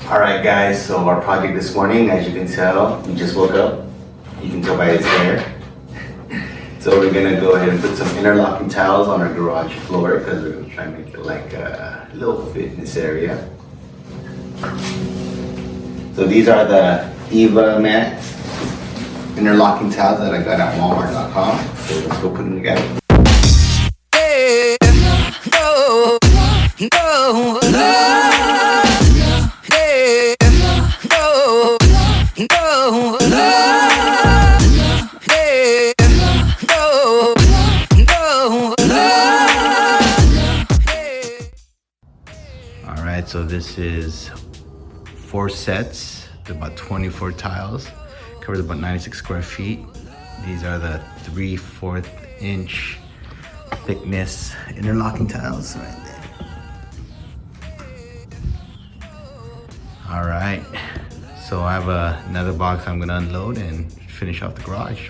Alright guys, so our project this morning, as you can tell, he just woke up. You can tell by his hair. So we're gonna go ahead and put some interlocking tiles on our garage floor because we're gonna try and make it like a little fitness area. So these are the Eva mats, interlocking tiles that I got at Walmart.com. So let's go put them together. Alright, so this is 4 sets, about 24 tiles, covers about 96 square feet. These are the 3/4 inch thickness interlocking tiles right there. Alright, so I have another box I'm gonna unload and finish off the garage.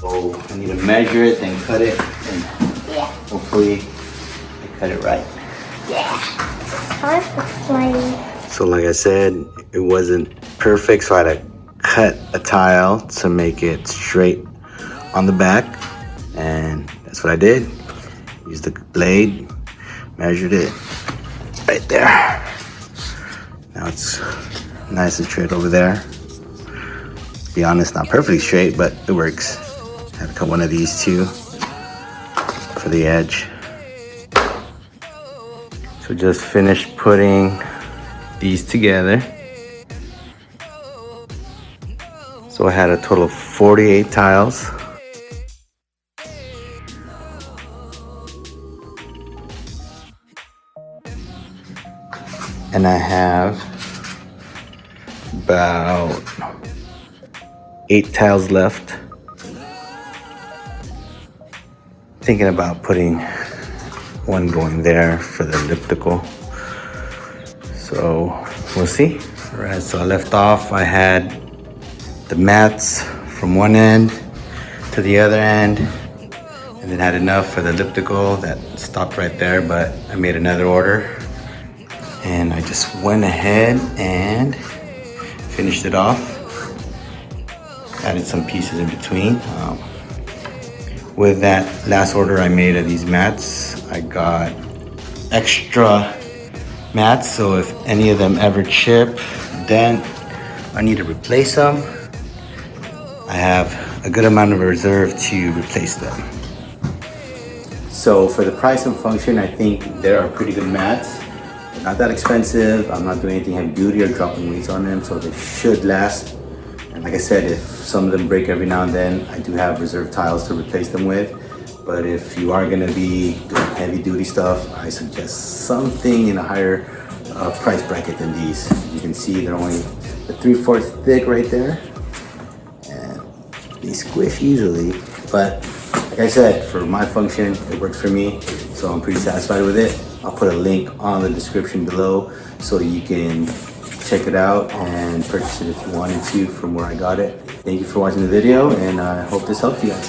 So I need to measure it and cut it, and hopefully I cut it right. So like I said, it wasn't perfect, so I had to cut a tile to make it straight on the back, and that's what I did. Used the blade, measured it right there. Now it's nice and straight over there. To be honest, not perfectly straight, but it works. I had to cut one of these too for the edge. So just finished putting these together. So I had a total of 48 tiles. And I have about 8 tiles left. Thinking about putting one going there for the elliptical. So we'll see. All right, so I left off, I had the mats from one end to the other end, and then had enough for the elliptical. That stopped right there, but I made another order. And I just went ahead and finished it off. Added some pieces in between. With that last order I made of these mats, I got extra mats, so if any of them ever chip, then I need to replace them. I have a good amount of reserve to replace them. So for the price and function, I think there are pretty good mats. They're not that expensive. I'm not doing anything heavy duty or dropping weights on them, so they should last. And like I said, if some of them break every now and then, I do have reserve tiles to replace them with. But if you are gonna be doing heavy duty stuff, I suggest something in a higher price bracket than these. You can see they're only the 3/4 thick right there. And they squish easily. But like I said, for my function, it works for me. So I'm pretty satisfied with it. I'll put a link on the description below so you can check it out and purchase it if you wanted to from where I got it. Thank you for watching the video, and I hope this helped you guys.